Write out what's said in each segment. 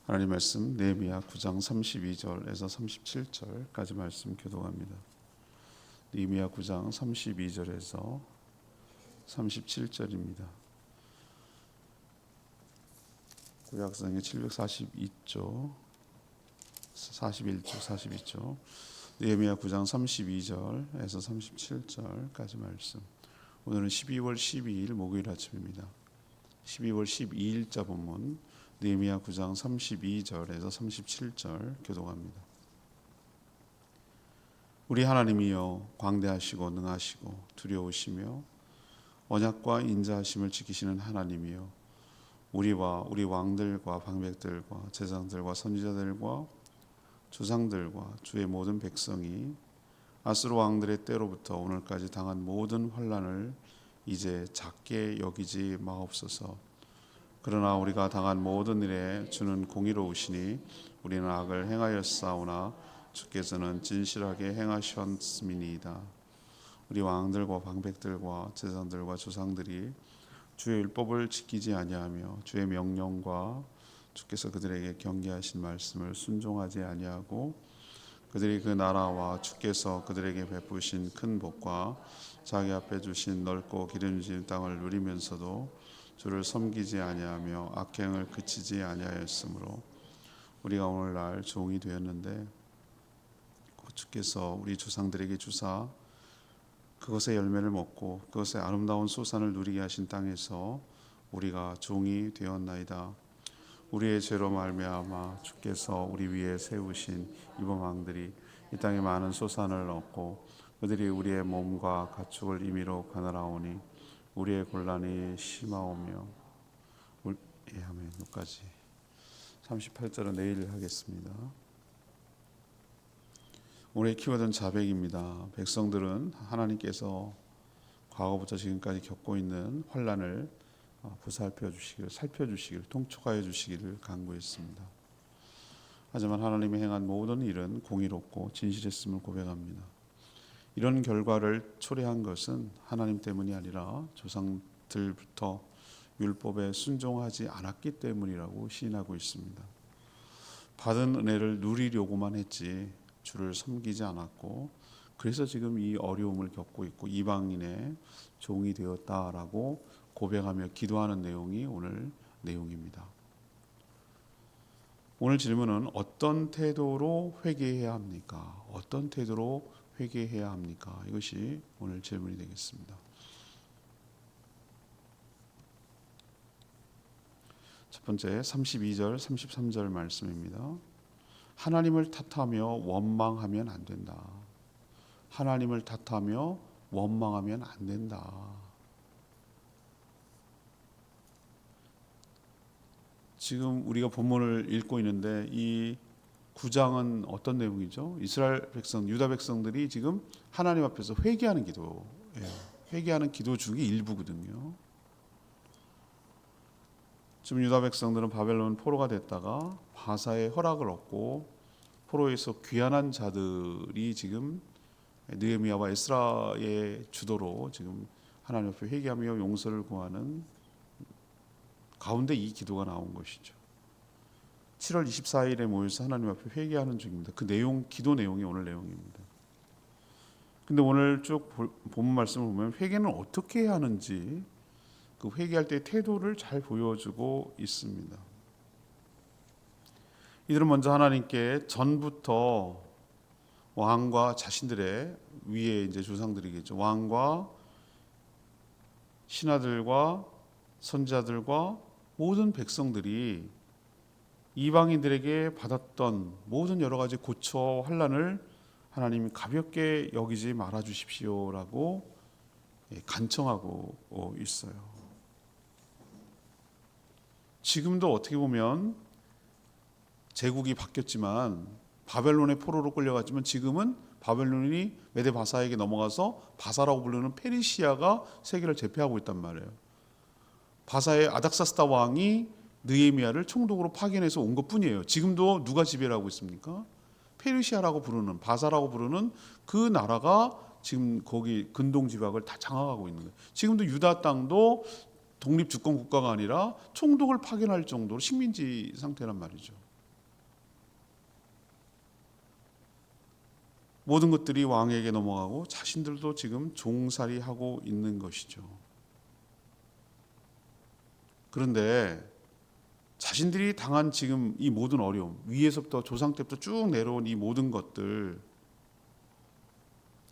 하나님 말씀 느헤미야 9장 32절에서 37절까지 말씀 교독합니다. 느헤미야 9장 32절에서 37절입니다. 구약성의 742조 41조 42조 느헤미야 9장 32절에서 37절까지 말씀. 오늘은 12월 12일 목요일 아침입니다. 12월 12일자 본문 느헤미야 9장 32절에서 37절 교독합니다. 우리 하나님이여 광대하시고 능하시고 두려우시며 언약과 인자하심을 지키시는 하나님이여 우리와 우리 왕들과 방백들과 제사장들과 선지자들과 조상들과 주의 모든 백성이 아수르 왕들의 때로부터 오늘까지 당한 모든 환난을 이제 작게 여기지 마옵소서. 그러나 우리가 당한 모든 일에 주는 공의로우시니 우리는 악을 행하였사오나 주께서는 진실하게 행하셨음이니이다. 우리 왕들과 방백들과 제사장들과 조상들이 주의 율법을 지키지 아니하며 주의 명령과 주께서 그들에게 경계하신 말씀을 순종하지 아니하고 그들이 그 나라와 주께서 그들에게 베푸신 큰 복과 자기 앞에 주신 넓고 기름진 땅을 누리면서도 주를 섬기지 아니하며 악행을 그치지 아니하였으므로 우리가 오늘날 종이 되었는데 주께서 우리 조상들에게 주사 그것의 열매를 먹고 그것의 아름다운 소산을 누리게 하신 땅에서 우리가 종이 되었나이다. 우리의 죄로 말미암아 주께서 우리 위에 세우신 이방 왕들이 이 땅에 많은 소산을 얻고 그들이 우리의 몸과 가축을 임의로 가나라오니 우리의 곤란이 심하오며 아멘. 여기까지 38절은 내일 하겠습니다. 오늘 키워드는 자백입니다. 백성들은 하나님께서 과거부터 지금까지 겪고 있는 환난을 보살펴 주시기를, 살펴주시기를, 통촉하여 주시기를 간구했습니다. 하지만 하나님이 행한 모든 일은 공의롭고 진실했음을 고백합니다. 이런 결과를 초래한 것은 하나님 때문이 아니라 조상들부터 율법에 순종하지 않았기 때문이라고 시인하고 있습니다. 받은 은혜를 누리려고만 했지 주를 섬기지 않았고 그래서 지금 이 어려움을 겪고 있고 이방인의 종이 되었다라고 고백하며 기도하는 내용이 오늘 내용입니다. 오늘 질문은 어떤 태도로 회개해야 합니까? 어떤 태도로 회개해야 합니까? 이것이 오늘 질문이 되겠습니다. 첫 번째 32절 33절 말씀입니다. 하나님을 탓하며 원망하면 안 된다. 하나님을 탓하며 원망하면 안 된다. 지금 우리가 본문을 읽고 있는데 이 9장은 어떤 내용이죠? 이스라엘 백성, 유다 백성들이 지금 하나님 앞에서 회개하는 기도예요. 회개하는 기도 중에 일부거든요. 지금 유다 백성들은 바벨론 포로가 됐다가 바사의 허락을 얻고 포로에서 귀환한 자들이 지금 느헤미야와 에스라의 주도로 지금 하나님 앞에 회개하며 용서를 구하는 가운데 이 기도가 나온 것이죠. 7월 24일에 모여서 하나님 앞에 회개하는 중입니다. 그 내용, 기도 내용이 오늘 내용입니다. 근데 오늘 쭉 본문 말씀을 보면 회개는 어떻게 해야 하는지 그 회개할 때의 태도를 잘 보여주고 있습니다. 이들은 먼저 하나님께 전부터 왕과 자신들의 위에 이제 조상들이겠죠. 왕과 신하들과 선지자들과 모든 백성들이 이방인들에게 받았던 모든 여러 가지 고초와 환난을 하나님이 가볍게 여기지 말아 주십시오라고 간청하고 있어요. 지금도 어떻게 보면 제국이 바뀌었지만 바벨론의 포로로 끌려갔지만 지금은 바벨론이 메데 바사에게 넘어가서 바사라고 부르는 페르시아가 세계를 제패하고 있단 말이에요. 바사의 아닥사스다 왕이 느헤미야를 총독으로 파견해서 온 것뿐이에요. 지금도 누가 지배를 하고 있습니까? 페르시아라고 부르는, 바사라고 부르는 그 나라가 지금 거기 근동 지방을 다 장악하고 있는 거예요. 지금도 유다 땅도 독립 주권 국가가 아니라 총독을 파견할 정도로 식민지 상태란 말이죠. 모든 것들이 왕에게 넘어가고 자신들도 지금 종살이하고 있는 것이죠. 그런데 자신들이 당한 지금 이 모든 어려움, 위에서부터 조상 때부터 쭉 내려온 이 모든 것들,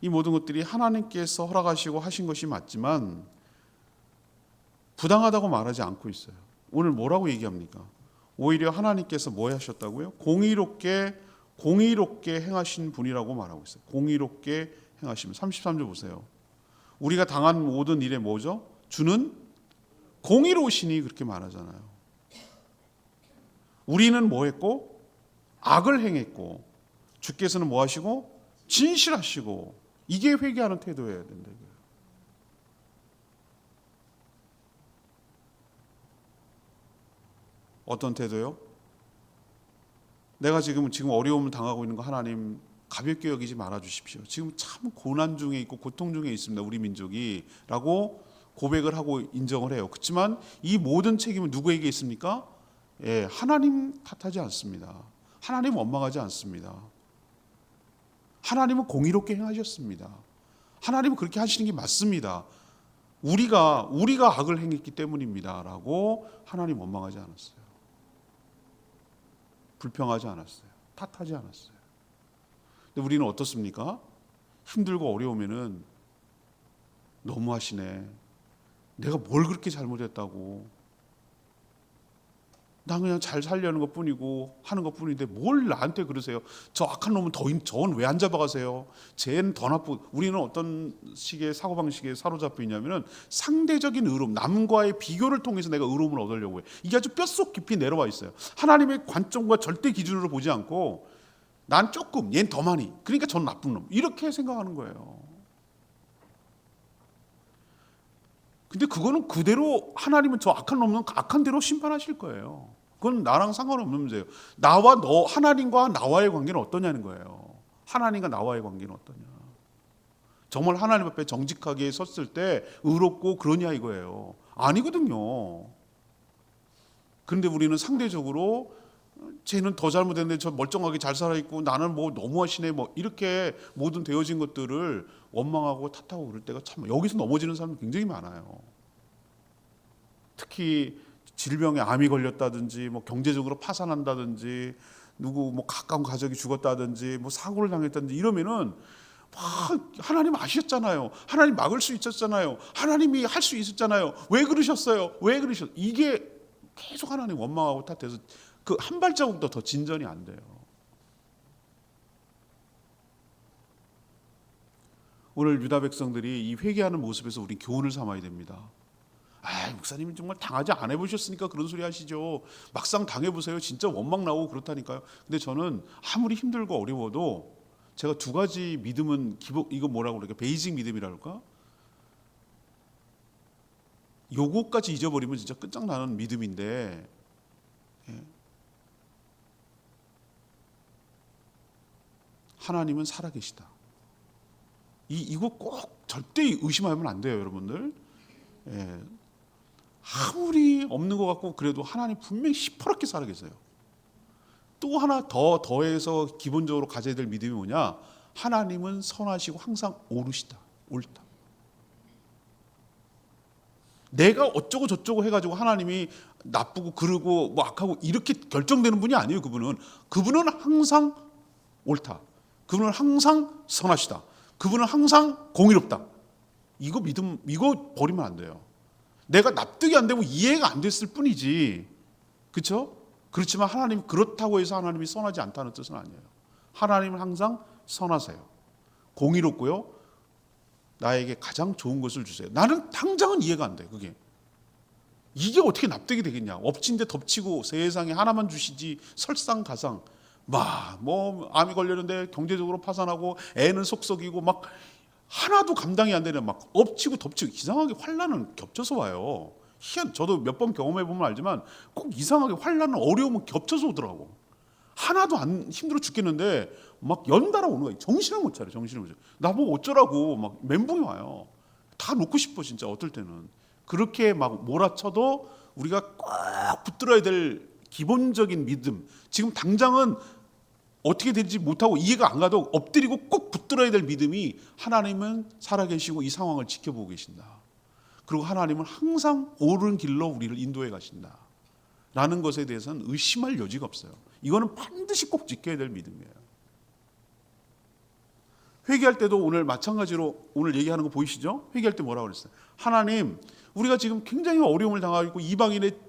이 모든 것들이 하나님께서 허락하시고 하신 것이 맞지만 부당하다고 말하지 않고 있어요. 오늘 뭐라고 얘기합니까? 오히려 하나님께서 뭐 하셨다고요? 공의롭게 행하신 분이라고 말하고 있어요. 공의롭게 행하시면. 33절 보세요. 우리가 당한 모든 일에 뭐죠? 주는 공의로우시니 그렇게 말하잖아요. 우리는 뭐 했고? 악을 행했고, 주께서는 뭐 하시고? 진실하시고. 이게 회개하는 태도여야 된다. 어떤 태도요? 내가 지금 어려움을 당하고 있는 거 하나님 가볍게 여기지 말아 주십시오. 지금 참 고난 중에 있고 고통 중에 있습니다. 우리 민족이 라고 고백을 하고 인정을 해요. 그렇지만 이 모든 책임은 누구에게 있습니까? 예, 하나님 탓하지 않습니다. 하나님 원망하지 않습니다. 하나님은 공의롭게 행하셨습니다. 하나님은 그렇게 하시는 게 맞습니다. 우리가 악을 행했기 때문입니다라고 하나님 원망하지 않았어요. 불평하지 않았어요. 탓하지 않았어요. 근데 우리는 어떻습니까? 힘들고 어려우면은 너무하시네. 내가 뭘 그렇게 잘못했다고. 난 그냥 잘 살려는 것뿐이고 하는 것뿐인데 뭘 나한테 그러세요? 저 악한 놈은 저건 왜 안 잡아가세요? 쟤는 더 나쁘고. 우리는 어떤 식의 사고방식에 사로잡혀 있냐면은 상대적인 의로움, 남과의 비교를 통해서 내가 의로움을 얻으려고 해요. 이게 아주 뼛속 깊이 내려와 있어요. 하나님의 관점과 절대 기준으로 보지 않고 난 조금, 얘는 더 많이, 그러니까 전 나쁜 놈, 이렇게 생각하는 거예요. 근데 그거는 그대로 하나님은 저 악한 놈은 악한 대로 심판하실 거예요. 그건 나랑 상관없는 문제예요. 하나님과 나와의 관계는 어떠냐는 거예요. 하나님과 나와의 관계는 어떠냐. 정말 하나님 앞에 정직하게 섰을 때 의롭고 그러냐 이거예요. 아니거든요. 그런데 우리는 상대적으로 쟤는 더 잘못했는데 저 멀쩡하게 잘 살아있고 나는 뭐 너무하시네 뭐 이렇게 모든 되어진 것들을 원망하고 탓하고 그럴 때가 참 여기서 넘어지는 사람이 굉장히 많아요. 특히 질병에 암이 걸렸다든지 뭐 경제적으로 파산한다든지 누구 뭐 가까운 가족이 죽었다든지 뭐 사고를 당했다든지 이러면은 하나님 아셨잖아요. 하나님 막을 수 있었잖아요. 하나님이 할 수 있었잖아요. 왜 그러셨어요? 왜 그러셨어요? 이게 계속 하나님 원망하고 탓해서 그 한 발자국도 더 진전이 안 돼요. 오늘 유다 백성들이 이 회개하는 모습에서 우리 교훈을 삼아야 됩니다. 목사님은 정말 당하지 안 해보셨으니까 그런 소리 하시죠. 막상 당해보세요. 진짜 원망 나오고 그렇다니까요. 근데 저는 아무리 힘들고 어려워도 제가 두 가지 믿음은 이거 뭐라고 그럴까? 베이직 믿음이라 그럴까? 요거까지 잊어버리면 진짜 끝장나는 믿음인데 하나님은 살아계시다. 이거 꼭 절대 의심하면 안 돼요, 여러분들. 아무리 없는 것 같고 그래도 하나님 분명히 시퍼렇게 살아계세요. 또 하나 더해서 기본적으로 가져야 될 믿음이 뭐냐? 하나님은 선하시고 항상 옳으시다. 옳다. 내가 어쩌고 저쩌고 해가지고 하나님이 나쁘고 그러고 뭐 악하고 이렇게 결정되는 분이 아니에요. 그분은 항상 옳다. 그분은 항상 선하시다. 그분은 항상 공의롭다. 이거 버리면 안 돼요. 내가 납득이 안 되고 이해가 안 됐을 뿐이지. 그렇죠? 그렇지만 하나님 그렇다고 해서 하나님이 선하지 않다는 뜻은 아니에요. 하나님은 항상 선하세요. 공의롭고요. 나에게 가장 좋은 것을 주세요. 나는 당장은 이해가 안 돼. 이게 어떻게 납득이 되겠냐. 엎친 데 덮치고 세상에 하나만 주시지 설상가상 뭐 암이 걸렸는데 경제적으로 파산하고 애는 속썩이고 막 하나도 감당이 안 되는 막 엎치고 덮치고 이상하게 환난은 겹쳐서 와요. 저도 몇 번 경험해 보면 알지만 꼭 이상하게 환난은 어려움은 겹쳐서 오더라고. 하나도 안 힘들어 죽겠는데 막 연달아 오는 거야. 정신을 못 차려. 나보고 어쩌라고 막 멘붕이 와요. 다 놓고 싶어 진짜 어떨 때는. 그렇게 막 몰아쳐도 우리가 꼭 붙들어야 될 기본적인 믿음. 지금 당장은 어떻게 될지 못하고 이해가 안 가도 엎드리고 꼭 붙들어야 될 믿음이 하나님은 살아계시고 이 상황을 지켜보고 계신다. 그리고 하나님은 항상 옳은 길로 우리를 인도해 가신다. 라는 것에 대해서는 의심할 여지가 없어요. 이거는 반드시 꼭 지켜야 될 믿음이에요. 회개할 때도 오늘 마찬가지로 오늘 얘기하는 거 보이시죠? 회개할 때 뭐라고 그랬어요? 하나님, 우리가 지금 굉장히 어려움을 당하고 있고 이방인의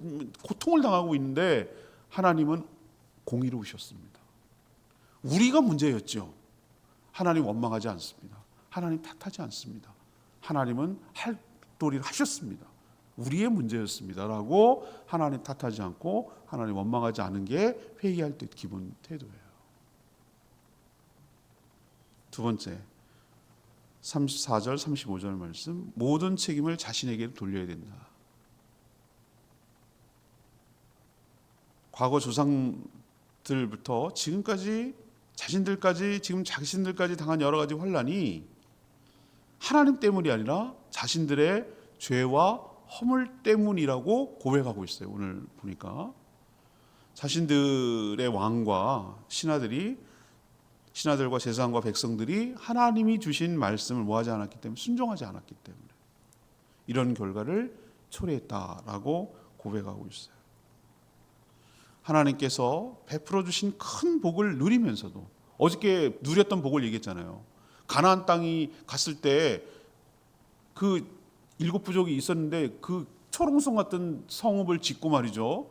고통을 당하고 있는데 하나님은 공의로우셨습니다. 우리가 문제였죠. 하나님 원망하지 않습니다. 하나님 탓하지 않습니다. 하나님은 할 도리를 하셨습니다. 우리의 문제였습니다. 라고 하나님 탓하지 않고 하나님 원망하지 않은 게 회개할 때 기본 태도예요. 두 번째, 34절 35절 말씀, 모든 책임을 자신에게 돌려야 된다. 과거 조상들부터 지금까지 자신들까지 당한 여러 가지 환난이 하나님 때문이 아니라 자신들의 죄와 허물 때문이라고 고백하고 있어요. 오늘 보니까 자신들의 왕과 신하들과 제사장과 백성들이 하나님이 주신 말씀을 뭐하지 않았기 때문에, 순종하지 않았기 때문에 이런 결과를 초래했다라고 고백하고 있어요. 하나님께서 베풀어 주신 큰 복을 누리면서도, 어저께 누렸던 복을 얘기했잖아요. 가나안 땅이 갔을 때 그 7부족이 있었는데 그 초롱성 같은 성읍을 짓고 말이죠,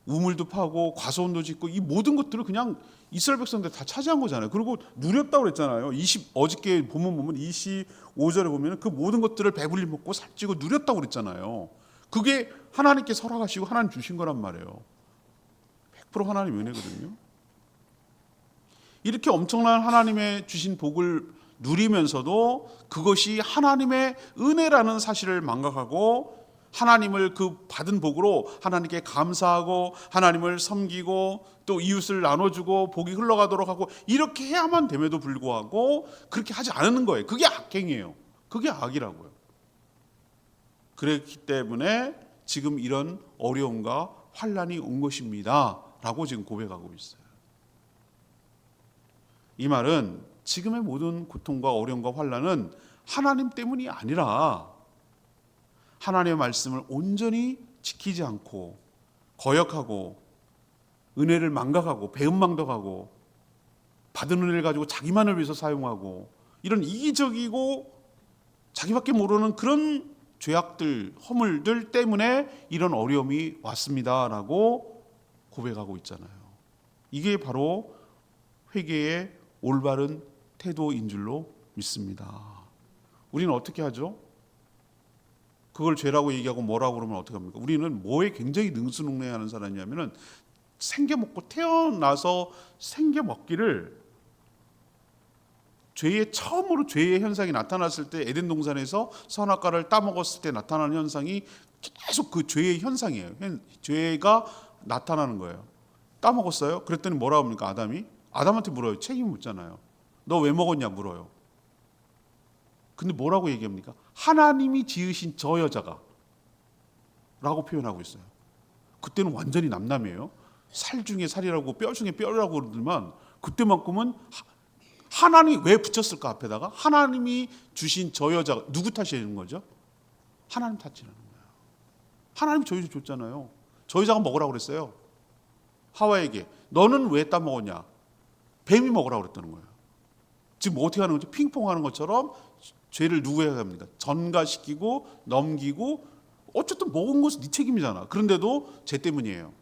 우물도 파고 과수원도 짓고 이 모든 것들을 그냥 이스라엘 백성들 다 차지한 거잖아요. 그리고 누렸다고 그랬잖아요. 어저께 보면 25절에 보면 그 모든 것들을 배불리 먹고 살찌고 누렸다고 그랬잖아요. 그게 하나님께서 허락하시고 하나님 주신 거란 말이에요. 100% 하나님 은혜거든요. 이렇게 엄청난 하나님의 주신 복을 누리면서도 그것이 하나님의 은혜라는 사실을 망각하고 하나님을 그 받은 복으로 하나님께 감사하고 하나님을 섬기고 또 이웃을 나눠주고 복이 흘러가도록 하고 이렇게 해야만 됨에도 불구하고 그렇게 하지 않는 거예요. 그게 악행이에요. 그게 악이라고요. 그렇기 때문에 지금 이런 어려움과 환난이 온 것입니다 라고 지금 고백하고 있어요. 이 말은 지금의 모든 고통과 어려움과 환난은 하나님 때문이 아니라 하나님의 말씀을 온전히 지키지 않고 거역하고 은혜를 망각하고 배은망덕하고 받은 은혜를 가지고 자기만을 위해서 사용하고 이런 이기적이고 자기밖에 모르는 그런 죄악들, 허물들 때문에 이런 어려움이 왔습니다라고 고백하고 있잖아요. 이게 바로 회개의 올바른 태도인 줄로 믿습니다. 우리는 어떻게 하죠? 그걸 죄라고 얘기하고 뭐라고 그러면 어떻게 합니까? 우리는 뭐에 굉장히 능수능란하는 사람이냐면은 생겨먹고 태어나서 생겨먹기를 처음으로 죄의 현상이 나타났을 때 에덴 동산에서 선악과를 따먹었을 때 나타나는 현상이 계속 그 죄의 현상이에요. 죄가 나타나는 거예요. 따먹었어요? 그랬더니 뭐라고 합니까? 아담한테 물어요. 책임 묻잖아요. 너 왜 먹었냐 물어요. 근데 뭐라고 얘기합니까? 하나님이 지으신 저 여자가 라고 표현하고 있어요. 그때는 완전히 남남이에요. 살 중에 살이라고 뼈 중에 뼈라고 그러더만 그때만큼은 하나님이 왜 붙였을까 앞에다가? 하나님이 주신 저 여자가 누구 탓이라는 거죠? 하나님 탓이라는 거예요. 하나님이 저 여자 줬잖아요. 저 여자가 먹으라고 그랬어요. 하와에게 너는 왜 따먹었냐? 뱀이 먹으라고 그랬다는 거예요. 지금 어떻게 하는 거죠? 핑퐁하는 것처럼 죄를 누구에게 합니까? 전가시키고 넘기고 어쨌든 먹은 것은 네 책임이잖아. 그런데도 죄 때문이에요.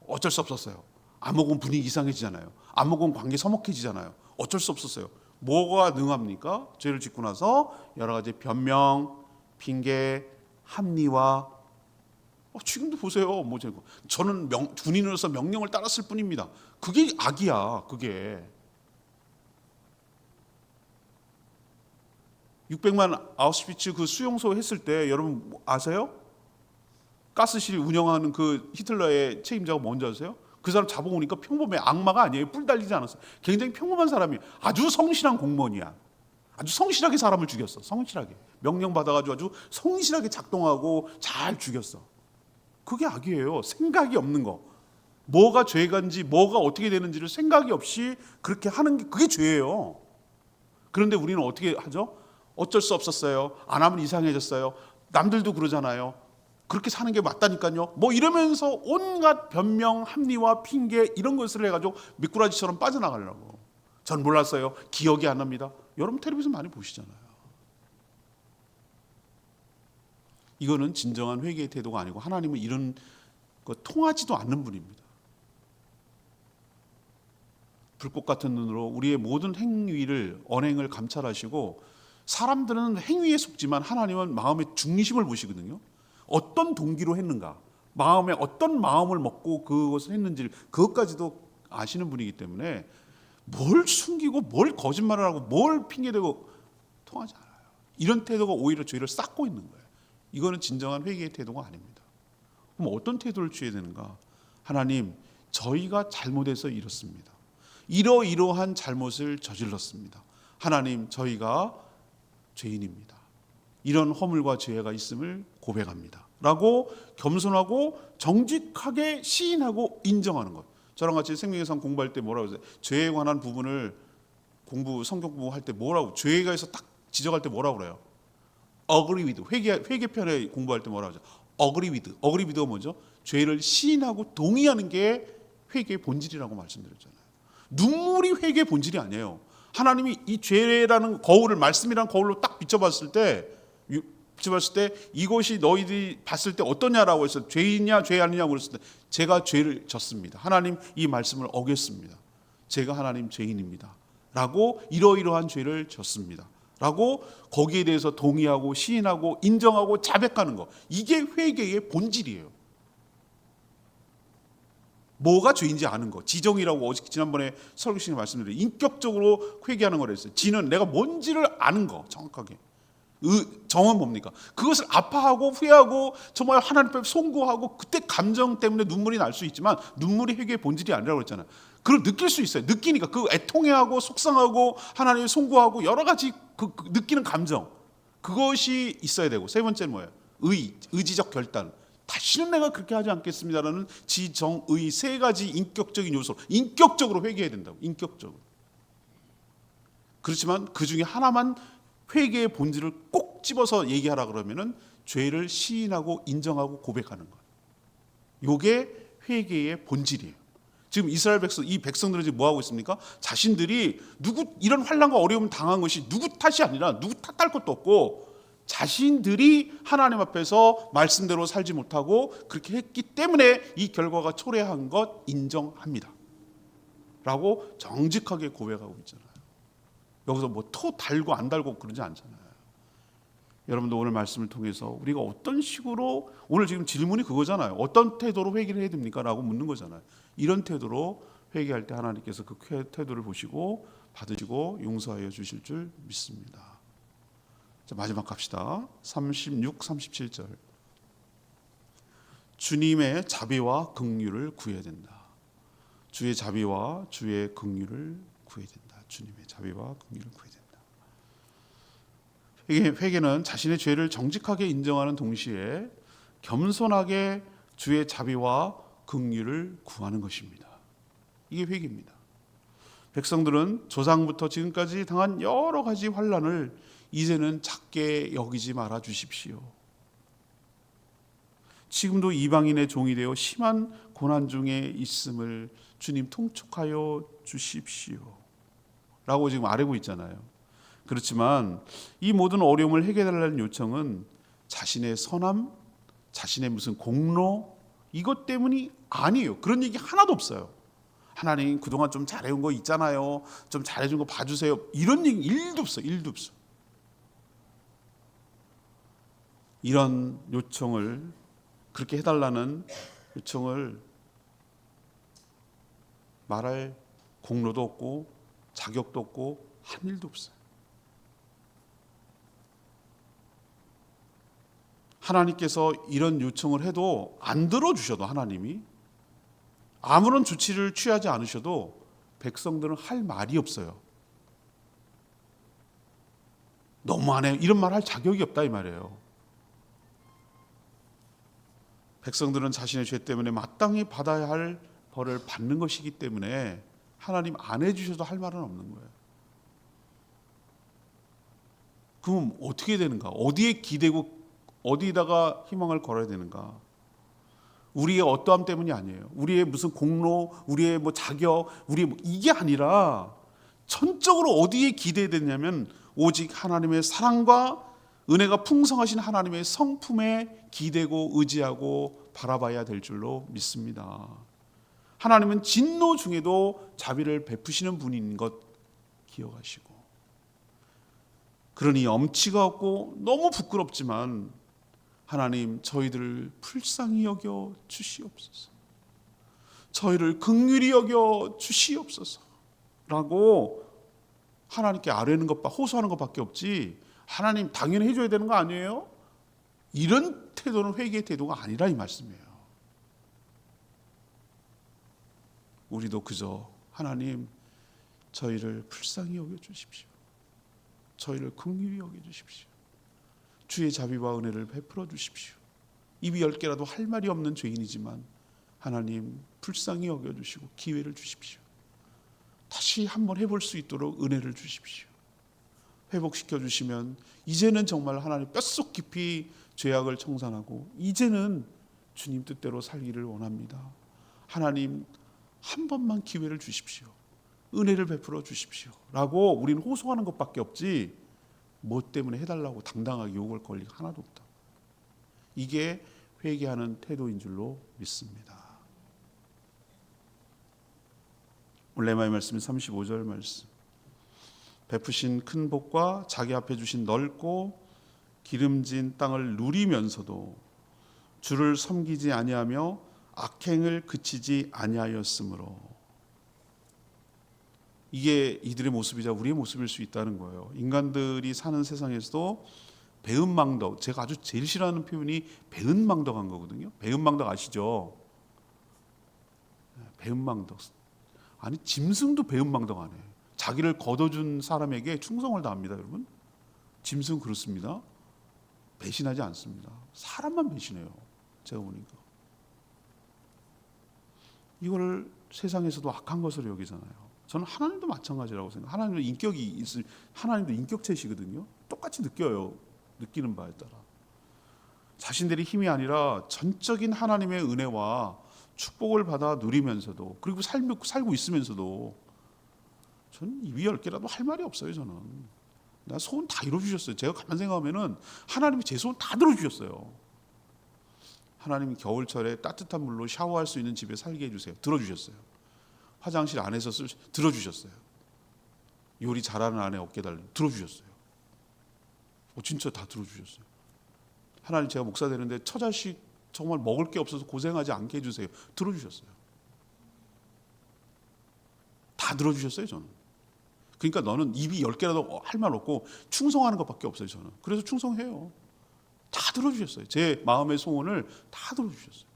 어쩔 수 없었어요. 안 먹으면 분위기 이상해지잖아요. 안 먹으면 관계 서먹해지잖아요. 어쩔 수 없었어요. 뭐가 능합니까? 죄를 짓고 나서 여러 가지 변명, 핑계, 합리화. 지금도 보세요. 저는 군인으로서 명령을 따랐을 뿐입니다. 그게 악이야. 그게 600만 아우슈비츠 그 수용소 했을 때 여러분 아세요? 가스실 운영하는 그 히틀러의 책임자가 뭔지 아세요? 그 사람 잡아오니까 평범해. 악마가 아니에요. 뿔 달리지 않았어요. 굉장히 평범한 사람이에요. 아주 성실한 공무원이야. 아주 성실하게 사람을 죽였어. 성실하게. 명령 받아가지고 아주 성실하게 작동하고 잘 죽였어. 그게 악이에요. 생각이 없는 거. 뭐가 죄가인지 뭐가 어떻게 되는지를 생각이 없이 그렇게 하는 게 그게 죄예요. 그런데 우리는 어떻게 하죠? 어쩔 수 없었어요. 안 하면 이상해졌어요. 남들도 그러잖아요. 그렇게 사는 게 맞다니까요. 뭐 이러면서 온갖 변명, 합리화, 핑계 이런 것을 해가지고 미꾸라지처럼 빠져나가려고. 전 몰랐어요. 기억이 안 납니다. 여러분 텔레비전 많이 보시잖아요. 이거는 진정한 회개의 태도가 아니고 하나님은 이런 거 통하지도 않는 분입니다. 불꽃 같은 눈으로 우리의 모든 행위를 언행을 감찰하시고 사람들은 행위에 속지만 하나님은 마음의 중심을 보시거든요. 어떤 동기로 했는가, 마음에 어떤 마음을 먹고 그것을 했는지 그것까지도 아시는 분이기 때문에 뭘 숨기고 뭘 거짓말을 하고 뭘 핑계대고 통하지 않아요. 이런 태도가 오히려 죄를 쌓고 있는 거예요. 이거는 진정한 회개의 태도가 아닙니다. 그럼 어떤 태도를 취해야 되는가? 하나님, 저희가 잘못해서 이렇습니다. 이러이러한 잘못을 저질렀습니다. 하나님, 저희가 죄인입니다. 이런 허물과 죄가 있음을 고백합니다. 라고 겸손하고 정직하게 시인하고 인정하는 것. 저랑 같이 생명의 상 공부할 때 뭐라고 하세요? 죄에 관한 부분을 성경 공부할 때 뭐라고, 죄에 대해서 딱 지적할 때 뭐라고 그래요? agree with, 회개편에 공부할 때 뭐라고 하죠? agree with가 뭐죠? 죄를 시인하고 동의하는 게 회개의 본질이라고 말씀드렸잖아요. 눈물이 회개의 본질이 아니에요. 하나님이 이 죄라는 거울을, 말씀이라는 거울로 딱 비춰봤을 때 이것이 너희들이 봤을 때 어떠냐라고 해서 죄이냐 죄 아니냐고 그랬을 때 제가 죄를 졌습니다. 하나님 이 말씀을 어겼습니다. 제가 하나님 죄인입니다. 라고 이러이러한 죄를 졌습니다. 라고 거기에 대해서 동의하고 시인하고 인정하고 자백하는 거. 이게 회개의 본질이에요. 뭐가 죄인지 아는 거. 지정이라고 지난번에 설교 시간에 말씀드린 인격적으로 회개하는 거라 했어요. 지는 내가 뭔지를 아는 거 정확하게. 정은 뭡니까? 그것을 아파하고 후회하고 정말 하나님 앞에 송구하고 그때 감정 때문에 눈물이 날 수 있지만 눈물이 회개의 본질이 아니라고 그랬잖아요. 그걸 느낄 수 있어요. 느끼니까 그 애통해하고 속상하고 하나님을 송구하고 여러 가지 그 느끼는 감정 그것이 있어야 되고 세 번째는 뭐예요? 의지적 결단. 다시는 내가 그렇게 하지 않겠습니다라는 지정의 세 가지 인격적인 요소. 인격적으로 회개해야 된다고. 인격적으로. 그렇지만 그 중에 하나만 회개의 본질을 꼭 집어서 얘기하라 그러면은 죄를 시인하고 인정하고 고백하는 것. 이게 회개의 본질이에요. 지금 이스라엘 백성, 이 백성들은 지금 뭐 하고 있습니까? 자신들이 이런 환난과 어려움 당한 것이 누구 탓이 아니라 누구 탓할 것도 없고 자신들이 하나님 앞에서 말씀대로 살지 못하고 그렇게 했기 때문에 이 결과가 초래한 것 인정합니다. 라고 정직하게 고백하고 있잖아요. 여기서 뭐 토 달고 안 달고 그러지 않잖아요. 여러분도 오늘 말씀을 통해서 우리가 어떤 식으로 오늘 지금 질문이 그거잖아요. 어떤 태도로 회개를 해야 됩니까? 라고 묻는 거잖아요. 이런 태도로 회개할 때 하나님께서 그 태도를 보시고 받으시고 용서하여 주실 줄 믿습니다. 자, 마지막 갑시다. 36, 37절. 주님의 자비와 긍휼을 구해야 된다. 주의 자비와 주의 긍휼을 구해야 된다. 주님의 자비와 긍휼을 구해야 된다. 회개는 자신의 죄를 정직하게 인정하는 동시에 겸손하게 주의 자비와 긍휼을 구하는 것입니다. 이게 회개입니다. 백성들은 조상부터 지금까지 당한 여러 가지 환난을 이제는 작게 여기지 말아 주십시오. 지금도 이방인의 종이 되어 심한 고난 중에 있음을 주님 통촉하여 주십시오. 라고 지금 아뢰고 있잖아요. 그렇지만 이 모든 어려움을 해결해달라는 요청은 자신의 선함, 자신의 무슨 공로 이것 때문이 아니에요. 그런 얘기 하나도 없어요. 하나님 그동안 좀 잘해온 거 있잖아요. 좀 잘해준 거 봐주세요. 이런 얘기 1도 없어요. 1도 없어. 이런 요청을 그렇게 해달라는 요청을 말할 공로도 없고 자격도 없고 한 일도 없어요. 하나님께서 이런 요청을 해도 안 들어주셔도 하나님이 아무런 조치를 취하지 않으셔도 백성들은 할 말이 없어요. 너무하네 이런 말 할 자격이 없다 이 말이에요. 백성들은 자신의 죄 때문에 마땅히 받아야 할 벌을 받는 것이기 때문에 하나님 안 해주셔도 할 말은 없는 거예요. 그럼 어떻게 되는가? 어디에 기대고 어디다가 희망을 걸어야 되는가? 우리의 어떠함 때문이 아니에요. 우리의 무슨 공로, 우리의 뭐 자격, 우리의 이게 아니라 전적으로 어디에 기대해야 되냐면 오직 하나님의 사랑과 은혜가 풍성하신 하나님의 성품에 기대고 의지하고 바라봐야 될 줄로 믿습니다. 하나님은 진노 중에도 자비를 베푸시는 분인 것 기억하시고, 그러니 엄치가 없고 너무 부끄럽지만 하나님 저희들을 불쌍히 여겨 주시옵소서, 저희를 긍휼히 여겨 주시옵소서 라고 하나님께 아뢰는 호소하는 것밖에 없지, 하나님 당연히 해줘야 되는 거 아니에요? 이런 태도는 회개의 태도가 아니라 이 말씀이에요. 우리도 그저 하나님 저희를 불쌍히 여겨 주십시오, 저희를 긍휼히 여겨 주십시오, 주의 자비와 은혜를 베풀어 주십시오. 입이 10개라도 할 말이 없는 죄인이지만 하나님 불쌍히 여겨주시고 기회를 주십시오. 다시 한번 해볼 수 있도록 은혜를 주십시오. 회복시켜 주시면 이제는 정말 하나님 뼛속 깊이 죄악을 청산하고 이제는 주님 뜻대로 살기를 원합니다. 하나님 한 번만 기회를 주십시오, 은혜를 베풀어 주십시오 라고 우리는 호소하는 것밖에 없지, 뭐 때문에 해달라고 당당하게 요구할 권리가 하나도 없다. 이게 회개하는 태도인 줄로 믿습니다. 오늘 레마의 말씀은 35절 말씀. 베푸신 큰 복과 자기 앞에 주신 넓고 기름진 땅을 누리면서도 주를 섬기지 아니하며 악행을 그치지 아니하였으므로. 이게 이들의 모습이자 우리의 모습일 수 있다는 거예요. 인간들이 사는 세상에서도 배은망덕, 제가 아주 제일 싫어하는 표현이 배은망덕한 거거든요. 배은망덕 아시죠? 배은망덕. 아니 짐승도 배은망덕 안 해. 자기를 거둬준 사람에게 충성을 다합니다. 여러분, 짐승 그렇습니다. 배신하지 않습니다. 사람만 배신해요. 제가 보니까 이거를 세상에서도 악한 것으로 여기잖아요. 저는 하나님도 마찬가지라고 생각해요. 하나님도 인격이 있을, 하나님도 인격체시거든요. 똑같이 느끼는 바에 따라 자신들의 힘이 아니라 전적인 하나님의 은혜와 축복을 받아 누리면서도, 그리고 살고 있으면서도 저는 입이 10개라도 할 말이 없어요. 저는 나 소원 다 이루어주셨어요. 제가 가만 생각하면은 하나님이 제 소원 다 들어주셨어요. 하나님이 겨울철에 따뜻한 물로 샤워할 수 있는 집에 살게 해주세요. 들어주셨어요. 화장실 안에서 들어주셨어요. 요리 잘하는 아내 얻게 달라고 들어주셨어요. 진짜 다 들어주셨어요. 하나님 제가 목사 되는데 처자식 정말 먹을 게 없어서 고생하지 않게 해주세요. 들어주셨어요. 다 들어주셨어요. 저는. 그러니까 너는 입이 10개라도 할 말 없고 충성하는 것밖에 없어요. 저는. 그래서 충성해요. 다 들어주셨어요. 제 마음의 소원을 다 들어주셨어요.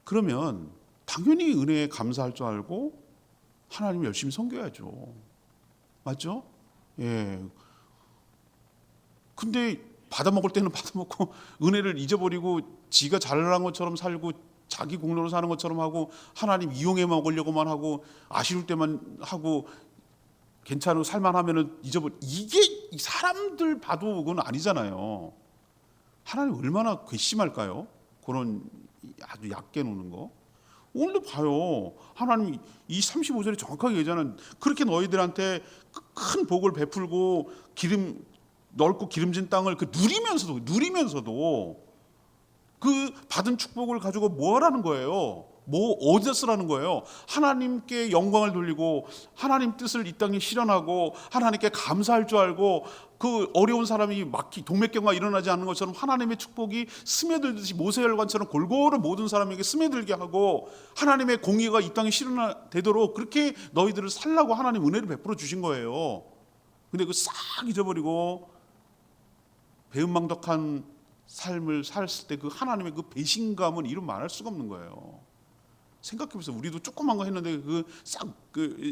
그러면 당연히 은혜에 감사할 줄 알고 하나님 열심히 섬겨야죠. 맞죠? 예. 근데 받아먹을 때는 받아먹고 은혜를 잊어버리고 지가 잘난 것처럼 살고 자기 공로로 사는 것처럼 하고 하나님 이용해 먹으려고만 하고 아쉬울 때만 하고 괜찮고 살만하면은 잊어버리. 이게 사람들 봐도 그건 아니잖아요. 하나님 얼마나 괘씸할까요? 그런 아주 얕게 노는 거. 오늘도 봐요. 하나님 이 35절에 정확하게 얘기하는, 그렇게 너희들한테 큰 복을 베풀고 넓고 기름진 땅을 누리면서도 그 받은 축복을 가지고 뭐 하라는 거예요? 어디다 쓰라는 거예요? 하나님께 영광을 돌리고 하나님 뜻을 이 땅에 실현하고 하나님께 감사할 줄 알고, 그 어려운 사람이 동맥경화 일어나지 않는 것처럼 하나님의 축복이 스며들듯이 모세혈관처럼 골고루 모든 사람에게 스며들게 하고 하나님의 공의가 이 땅에 실현되도록 그렇게 너희들을 살라고 하나님 은혜를 베풀어 주신 거예요. 근데 그 싹 잊어버리고 배은망덕한 삶을 살았을 때 그 하나님의 그 배신감은 이루 말할 수가 없는 거예요. 생각해보세요. 우리도 조그만 거 했는데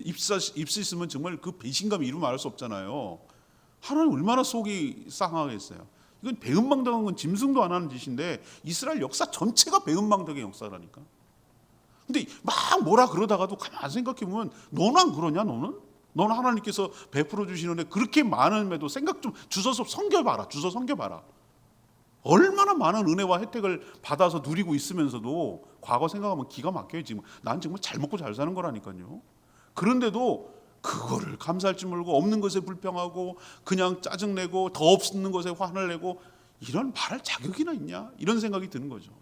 입수 있으면 정말 그 배신감이 이루 말할 수 없잖아요. 하나님 얼마나 속이 쌍하겠어요. 이건 배은망덕한 건 짐승도 안 하는 짓인데 이스라엘 역사 전체가 배은망덕의 역사라니까. 근데 막 뭐라 그러다가도 가만히 생각해보면 너는 안 그러냐 너는? 너는 하나님께서 베풀어 주시는 애 그렇게 많음에도 생각 좀 주워서 섬겨봐라. 주워 섬겨봐라. 얼마나 많은 은혜와 혜택을 받아서 누리고 있으면서도 과거 생각하면 기가 막혀요. 지금 난 정말 잘 먹고 잘 사는 거라니까요. 그런데도 그거를 감사할 줄 모르고 없는 것에 불평하고 그냥 짜증내고 더 없는 것에 화를 내고 이런 말할 자격이나 있냐 이런 생각이 드는 거죠.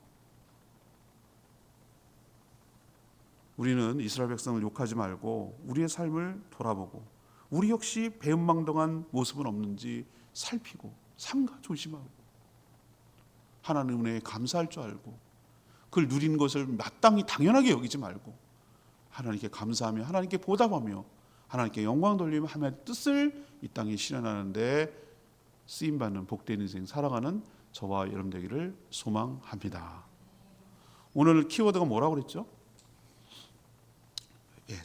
우리는 이스라엘 백성을 욕하지 말고 우리의 삶을 돌아보고 우리 역시 배은망덕한 모습은 없는지 살피고 삼가 조심하고 하나님 은혜에 감사할 줄 알고 그걸 누리는 것을 마땅히 당연하게 여기지 말고 하나님께 감사하며 하나님께 보답하며 하나님께 영광 돌리며 하나님의 뜻을 이 땅에 실현하는데 쓰임받는 복된 인생 살아가는 저와 여러분 되기를 소망합니다. 오늘 키워드가 뭐라고 그랬죠?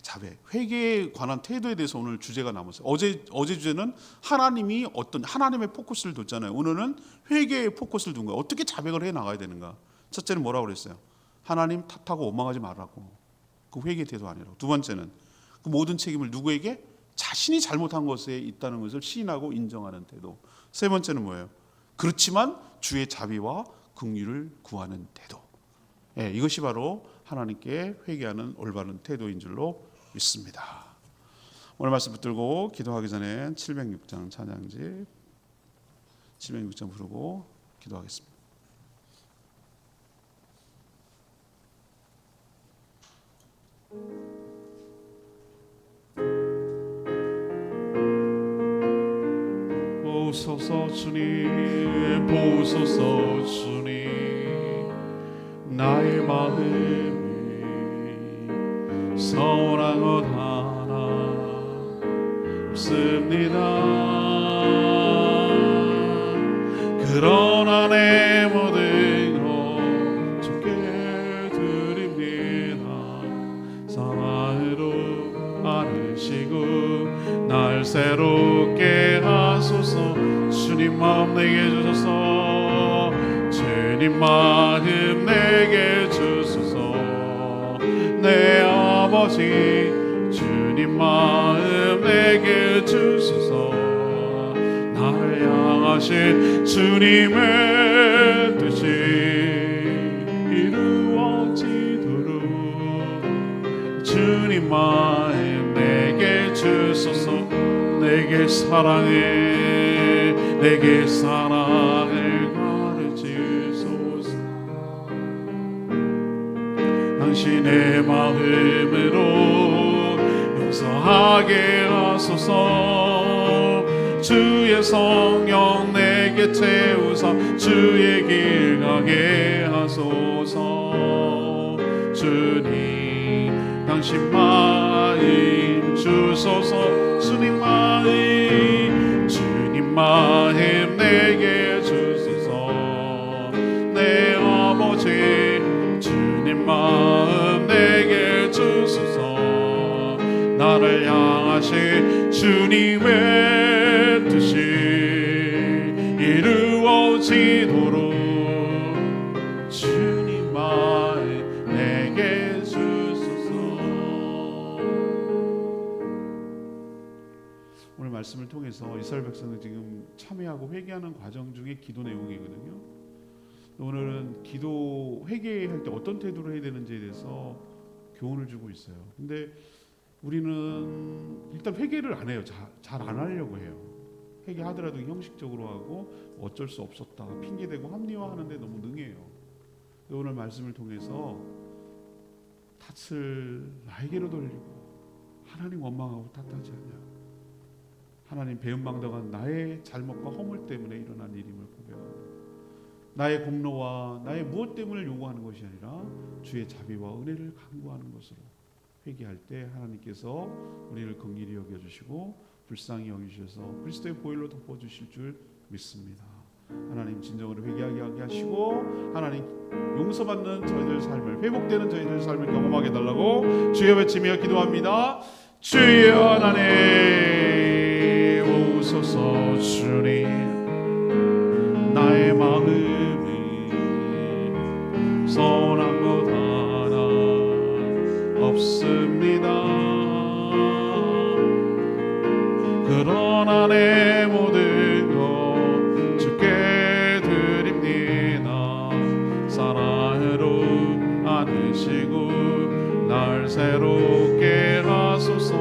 자배, 회개에 관한 태도에 대해서 오늘 주제가 남았어요. 어제 주제는 하나님이 어떤 하나님의 포커스를 뒀잖아요. 오늘은 회개의 포커스를 둔 거예요. 어떻게 자백을 해 나가야 되는가? 첫째는 뭐라고 그랬어요? 하나님 탓하고 원망하지 말라고. 그 회개의 태도 아니라고. 두 번째는 그 모든 책임을 누구에게? 자신이 잘못한 것에 있다는 것을 시인하고 인정하는 태도. 세 번째는 뭐예요? 그렇지만 주의 자비와 긍휼을 구하는 태도. 이것이 바로 하나님께 회개하는 올바른 태도인 줄로 믿습니다. 오늘 말씀 붙들고 기도하기 전에 706장 찬양지 706장 부르고 기도하겠습니다. 보소서 주님, 보소서 주님, 나의 마음이 서운한 것 하나 없습니다. 그러나 내 모든 것 주께 드립니다. 사랑으로 안으시고 날 새롭게 하소서. 주님 마음 내게 주소서. 주님 마음 내게 주소서. 내 아버지 주님 마음 내게 주소서. 나를 향하신 주님의 뜻이 이루어지도록 주님 마음 내게 주소서. 내게 사랑을 가르치소서. 당신의 마음으로 용서하게 하소서. 주의 성령 내게 태우사 주의 길 가게 하소서. 주님 당신 마음 주소서. 주님 마음 내게 주소서. 내 아버지 주님 마음 내게 주소서. 나를 향하신 주님의 뜻이 이루어지도록 주님 마음 내게 주소서. 오늘 말씀을 통해서 이스라엘 백성은 지금 참회하고 회개하는 과정 중에 기도 내용이거든요. 오늘은 기도 회개할 때 어떤 태도로 해야 되는지에 대해서 교훈을 주고 있어요. 근데 우리는 일단 회개를 안 해요. 잘 안 하려고 해요. 회개하더라도 형식적으로 하고 어쩔 수 없었다 핑계대고 합리화하는데 너무 능해요. 오늘 말씀을 통해서 탓을 나에게로 돌리고 하나님 원망하고 탓하지 않냐. 하나님 배은망덕한 나의 잘못과 허물 때문에 일어난 일임을 고백하고 나의 공로와 나의 무엇 때문을 요구하는 것이 아니라 주의 자비와 은혜를 간구하는 것으로 회개할 때 하나님께서 우리를 긍휼히 여겨주시고 불쌍히 여기셔서 그리스도의 보혈로 덮어주실 줄 믿습니다. 하나님 진정으로 회개하게 하시고 하나님 용서받는 저희들 삶을 회복되는 저희들 삶을 경험하게 해달라고 주여 외치며 기도합니다. 주여 하나님 오소서. 주님 나의 없습니다. 그러나 내 모든 것 주께 드립니다. 사랑으로 안으시고 날 새롭게 하소서.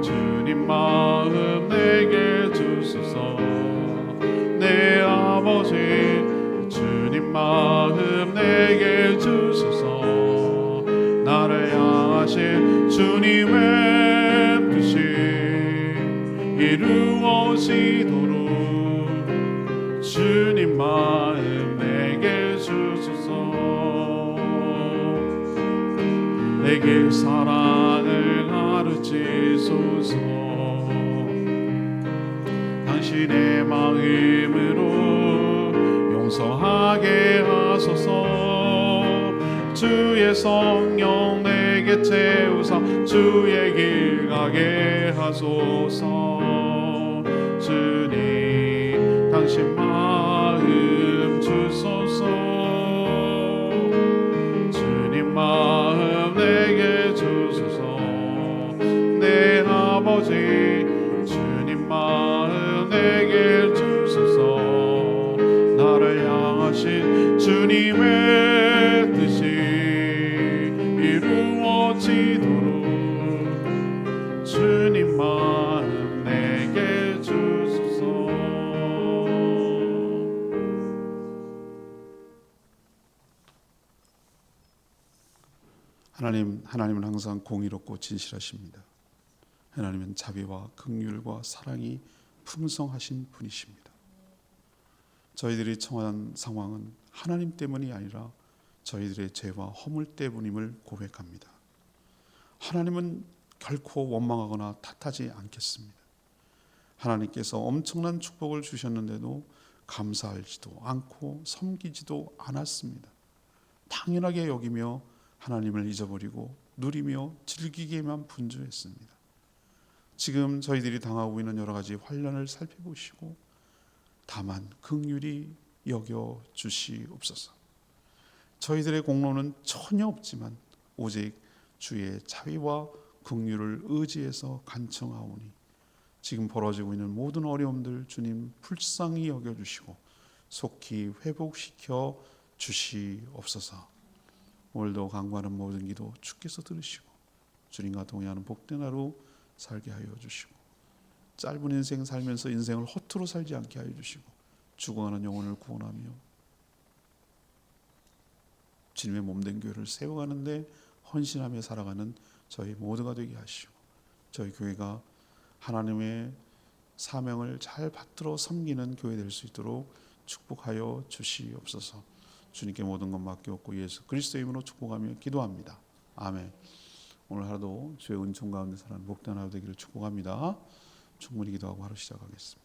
주님 마음 내게 주소서. 내 아버지 주님 마음 내게 주소서. 나를 향하신 주님의 뜻이 이루어지도록 주님 마음 내게 주소서. 내게 사랑을 가르치소서. 당신의 마음으로 용서하게 하소서. 주의 성령 내게 채우사 주의 길 가게 하소서. 주님 당신 마음 주소서. 주님 마음 내게 주소서. 내 아버지 주님 마음 내게 주소서. 나를 향하신 주님의 뜻이 이루어지도록 주님 마음 내게 주소서. 하나님은 항상 공의롭고 진실하십니다. 하나님은 자비와 긍휼과 사랑이 풍성하신 분이십니다. 저희들이 처한 상황은 하나님 때문이 아니라 저희들의 죄와 허물 때문임을 고백합니다. 하나님은 결코 원망하거나 탓하지 않겠습니다. 하나님께서 엄청난 축복을 주셨는데도 감사하지도 않고 섬기지도 않았습니다. 당연하게 여기며 하나님을 잊어버리고 누리며 즐기기에만 분주했습니다. 지금 저희들이 당하고 있는 여러 가지 환난을 살펴보시고 다만 긍휼히 여겨 주시옵소서. 저희들의 공로는 전혀 없지만 오직 주의 자비와 긍휼을 의지해서 간청하오니 지금 벌어지고 있는 모든 어려움들 주님 불쌍히 여겨주시고 속히 회복시켜 주시옵소서. 오늘도 간구하는 모든 기도 주께서 들으시고 주님과 동행하는 복된 하루 살게 하여 주시고 짧은 인생 살면서 인생을 허투루 살지 않게 하여 주시고 죽어가는 영혼을 구원하며 주님의 몸된 교회를 세워가는데 헌신하며 살아가는 저희 모두가 되게 하시고 저희 교회가 하나님의 사명을 잘 받들어 섬기는 교회 될 수 있도록 축복하여 주시옵소서. 주님께 모든 것 맡기옵고 예수 그리스도의 이름으로 축복하며 기도합니다. 아멘. 오늘 하루도 주의 은총 가운데 살아가는 복된 하루 되기를 축복합니다. 충분히 기도하고 하루 시작하겠습니다.